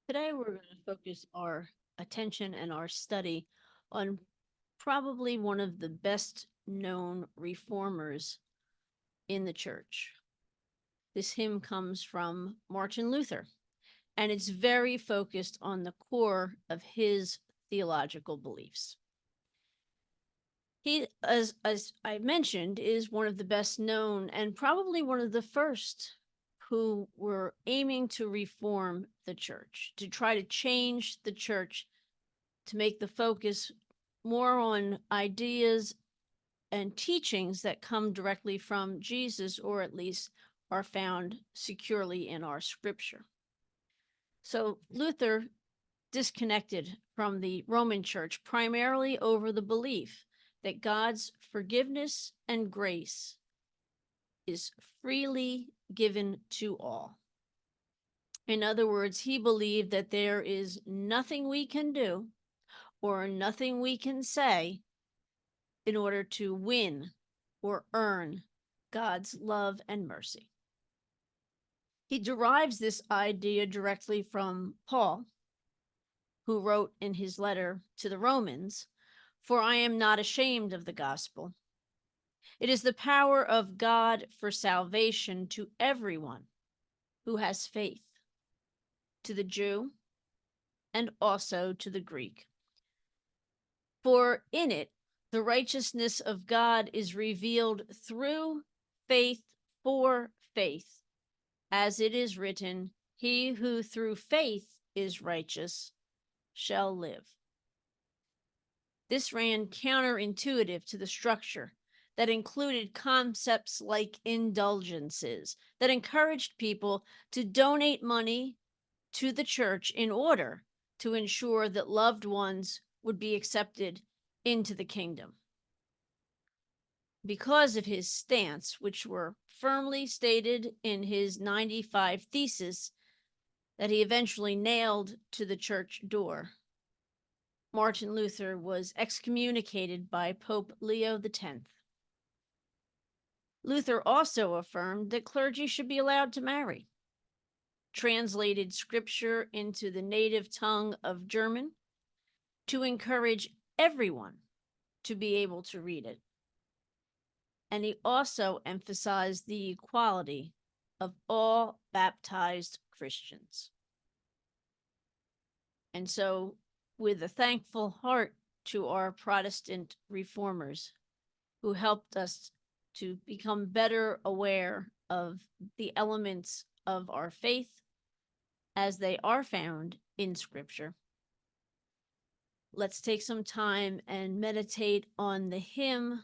Today, we're going to focus our attention and our study on probably one of the best known reformers in the church. This hymn comes from Martin Luther, and it's very focused on the core of his theological beliefs. He, as I mentioned, is one of the best known and probably one of the first who were aiming to reform the church, to try to change the church, to make the focus more on ideas and teachings that come directly from Jesus, or at least are found securely in our scripture. So Luther disconnected from the Roman church primarily over the belief that God's forgiveness and grace is freely given to all. In other words, he believed that there is nothing we can do or nothing we can say in order to win or earn God's love and mercy. He derives this idea directly from Paul, who wrote in his letter to the Romans, "For I am not ashamed of the gospel. It is the power of God for salvation to everyone who has faith, to the Jew and also to the Greek. For in it, the righteousness of God is revealed through faith for faith, as it is written, he who through faith is righteous shall live." This ran counterintuitive to the structure that included concepts like indulgences that encouraged people to donate money to the church in order to ensure that loved ones would be accepted into the kingdom. Because of his stance, which were firmly stated in his 95 Theses that he eventually nailed to the church door, Martin Luther was excommunicated by Pope Leo X. Luther also affirmed that clergy should be allowed to marry, translated scripture into the native tongue of German to encourage everyone to be able to read it. And he also emphasized the equality of all baptized Christians. And so, with a thankful heart to our Protestant reformers who helped us to become better aware of the elements of our faith as they are found in Scripture, let's take some time and meditate on the hymn,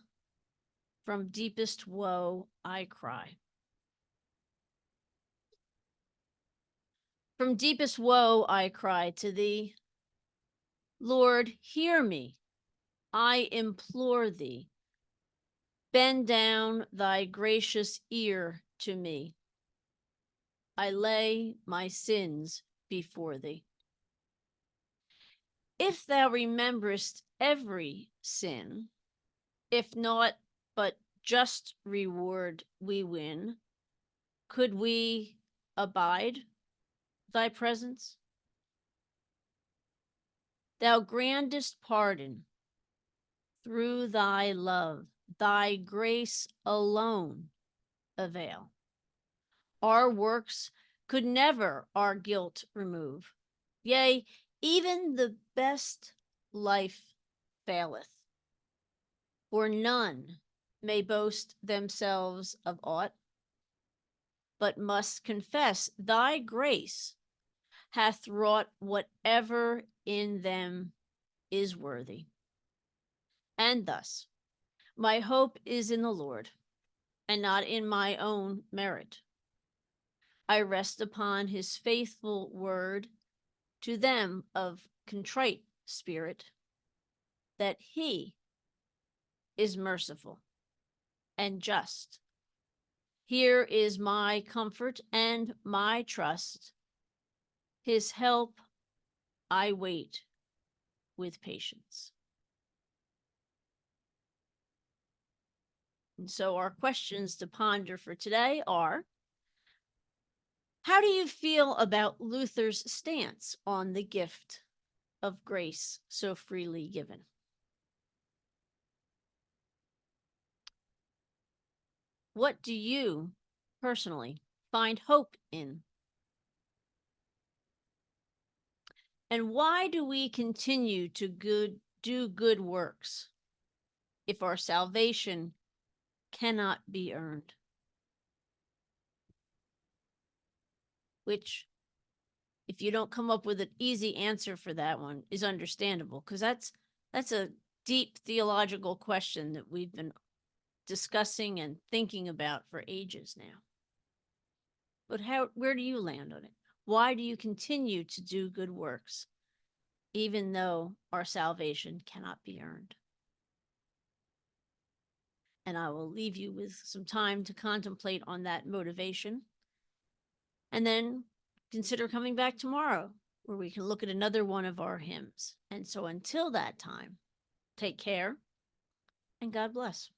"From Deepest Woe I Cry." From deepest woe I cry to thee. Lord, hear me, I implore thee. Bend down thy gracious ear to me. I lay my sins before thee. If thou rememberest every sin, if naught but just reward we win, could we abide thy presence? Thou grandest pardon through thy love, thy grace alone avail. Our works could never our guilt remove. Yea, even the best life faileth, for none may boast themselves of aught, but must confess thy grace hath wrought whatever in them is worthy. And thus, my hope is in the Lord, and not in my own merit. I rest upon his faithful word to them of contrite spirit, that he is merciful and just. Here is my comfort and my trust. His help I wait with patience. And so our questions to ponder for today are: How do you feel about Luther's stance on the gift of grace so freely given? What do you personally find hope in? And why do we continue to do good works if our salvation cannot be earned? Which, if you don't come up with an easy answer for that one, is understandable, because that's a deep theological question that we've been discussing and thinking about for ages now. But where do you land on it? Why do you continue to do good works even though our salvation cannot be earned? And I will leave you with some time to contemplate on that motivation. And then consider coming back tomorrow, where we can look at another one of our hymns. And so until that time, take care and God bless.